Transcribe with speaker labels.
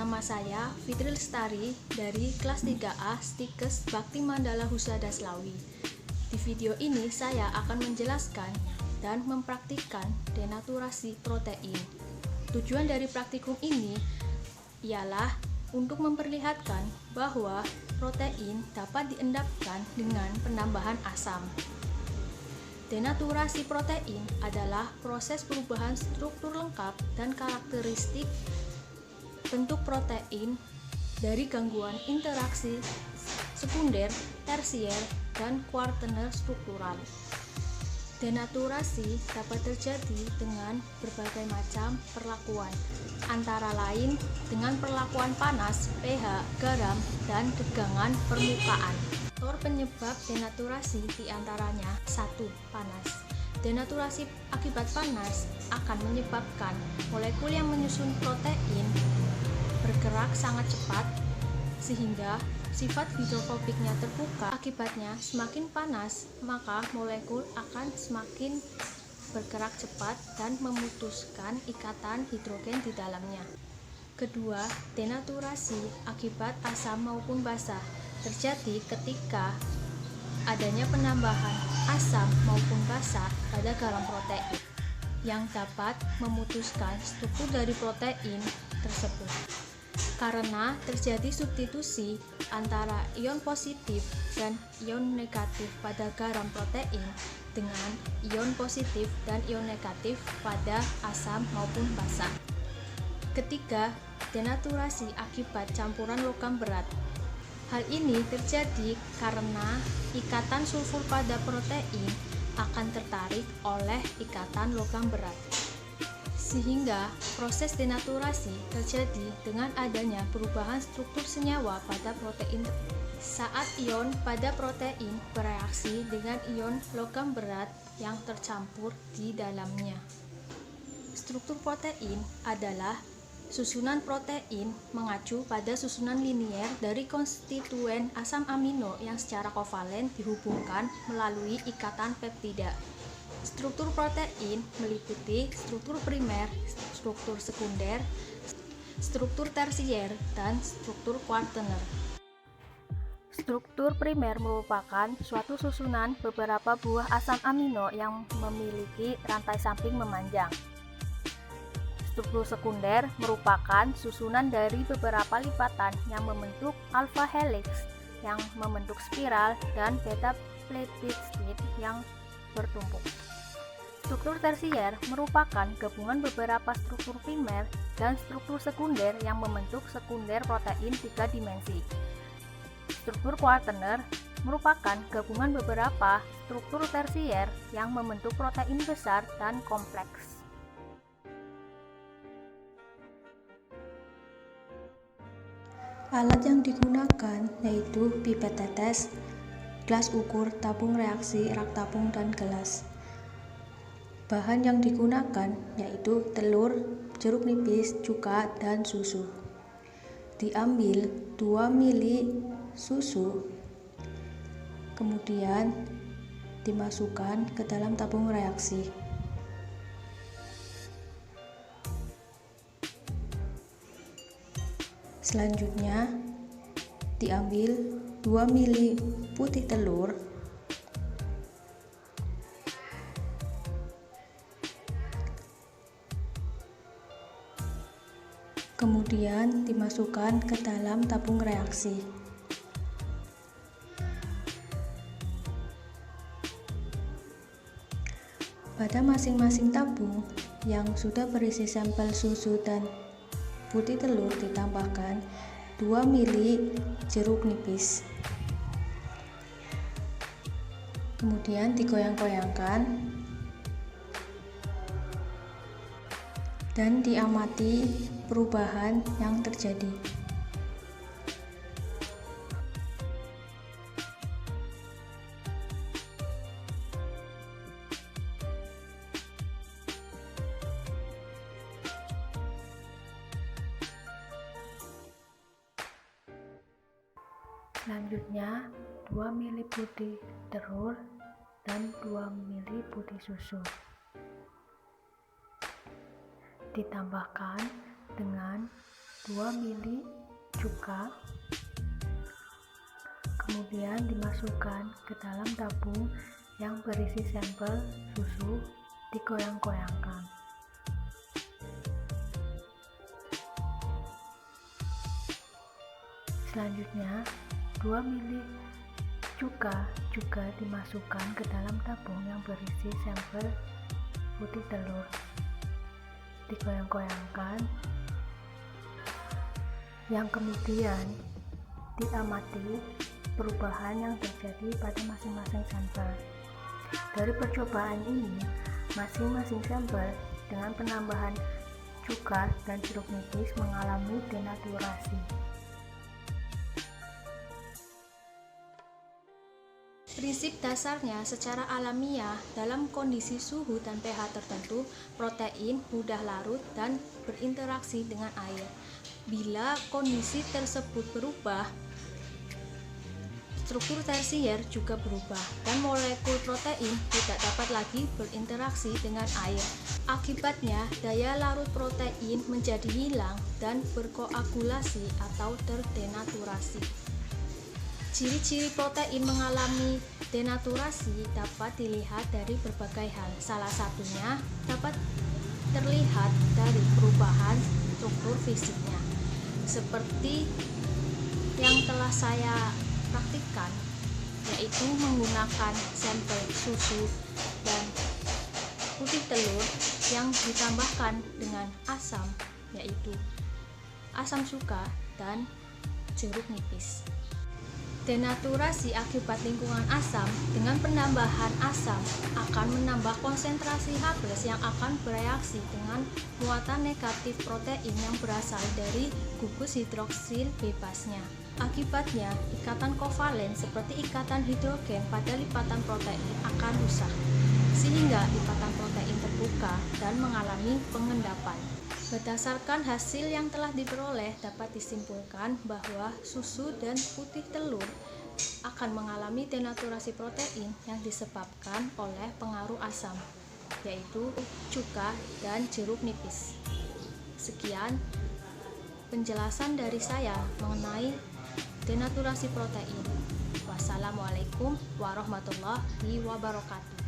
Speaker 1: Nama saya Fitri Lestari dari kelas 3A Stikes Bakti Mandala Husada Slawi. Di video ini saya akan menjelaskan dan mempraktikkan denaturasi protein. Tujuan dari praktikum ini ialah untuk memperlihatkan bahwa protein dapat diendapkan dengan penambahan asam. Denaturasi protein adalah proses perubahan struktur lengkap dan karakteristik bentuk protein dari gangguan interaksi sekunder, tersier, dan kuartener struktural. Denaturasi dapat terjadi dengan berbagai macam perlakuan, antara lain dengan perlakuan panas, pH, garam, dan tegangan permukaan. Faktor penyebab denaturasi diantaranya 1. Panas. Denaturasi akibat panas akan menyebabkan molekul yang menyusun protein bergerak sangat cepat sehingga sifat hidrofobiknya terbuka. Akibatnya semakin panas maka molekul akan semakin bergerak cepat dan memutuskan ikatan hidrogen di dalamnya. Kedua, denaturasi akibat asam maupun basa terjadi ketika adanya penambahan asam maupun basa pada garam protein yang dapat memutuskan struktur dari protein tersebut. Karena terjadi substitusi antara ion positif dan ion negatif pada garam protein dengan ion positif dan ion negatif pada asam maupun basa. Ketiga, denaturasi akibat campuran logam berat. Hal ini terjadi karena ikatan sulfur pada protein akan tertarik oleh ikatan logam berat. Sehingga proses denaturasi terjadi dengan adanya perubahan struktur senyawa pada protein. Saat ion pada protein bereaksi dengan ion logam berat yang tercampur di dalamnya. Struktur protein adalah susunan protein mengacu pada susunan linier dari konstituen asam amino yang secara kovalen dihubungkan melalui ikatan peptida. Struktur protein meliputi struktur primer, struktur sekunder, struktur tersier, dan struktur kuartener. Struktur primer merupakan suatu susunan beberapa buah asam amino yang memiliki rantai samping memanjang. Struktur sekunder merupakan susunan dari beberapa lipatan yang membentuk alpha helix yang membentuk spiral dan beta pletistit yang bertumpuk. Struktur tersier merupakan gabungan beberapa struktur primer dan struktur sekunder yang membentuk sekunder protein 3 dimensi. Struktur kuartener merupakan gabungan beberapa struktur tersier yang membentuk protein besar dan kompleks.
Speaker 2: Alat yang digunakan yaitu pipet tetes, gelas ukur, tabung reaksi, rak tabung, dan gelas. Bahan yang digunakan yaitu telur, jeruk nipis, cuka, dan susu. Diambil 2 ml susu, kemudian dimasukkan ke dalam tabung reaksi. Selanjutnya, diambil 2 ml putih telur, kemudian dimasukkan ke dalam tabung reaksi. Pada masing-masing tabung yang sudah berisi sampel susu dan putih telur ditambahkan 2 ml jeruk nipis. Kemudian digoyang-goyangkan dan diamati perubahan yang terjadi. Selanjutnya 2 ml putih telur dan 2 ml putih susu ditambahkan dengan 2 mili cuka, kemudian dimasukkan ke dalam tabung yang berisi sampel susu, digoyang-goyangkan. Selanjutnya, 2 mili cuka juga dimasukkan ke dalam tabung yang berisi sampel putih telur, digoyang-goyangkan, yang kemudian diamati perubahan yang terjadi pada masing-masing sampel. Dari percobaan ini, masing-masing sampel dengan penambahan cuka dan jeruk nipis mengalami denaturasi.
Speaker 1: Prinsip dasarnya secara alamiah, dalam kondisi suhu dan pH tertentu, protein mudah larut dan berinteraksi dengan air. Bila kondisi tersebut berubah, struktur tersier juga berubah dan molekul protein tidak dapat lagi berinteraksi dengan air. Akibatnya, daya larut protein menjadi hilang dan berkoagulasi atau terdenaturasi. Ciri-ciri protein mengalami denaturasi dapat dilihat dari berbagai hal. Salah satunya dapat terlihat dari perubahan struktur fisiknya. Seperti yang telah saya praktikkan, yaitu menggunakan sampel susu dan putih telur yang ditambahkan dengan asam, yaitu asam cuka dan jeruk nipis. Denaturasi akibat lingkungan asam dengan penambahan asam akan menambah konsentrasi H+ yang akan bereaksi dengan muatan negatif protein yang berasal dari gugus hidroksil bebasnya. Akibatnya, ikatan kovalen seperti ikatan hidrogen pada lipatan protein akan rusak, sehingga lipatan protein terbuka dan mengalami pengendapan. Berdasarkan hasil yang telah diperoleh, dapat disimpulkan bahwa susu dan putih telur akan mengalami denaturasi protein yang disebabkan oleh pengaruh asam, yaitu cuka dan jeruk nipis. Sekian penjelasan dari saya mengenai denaturasi protein. Wassalamualaikum warahmatullahi wabarakatuh.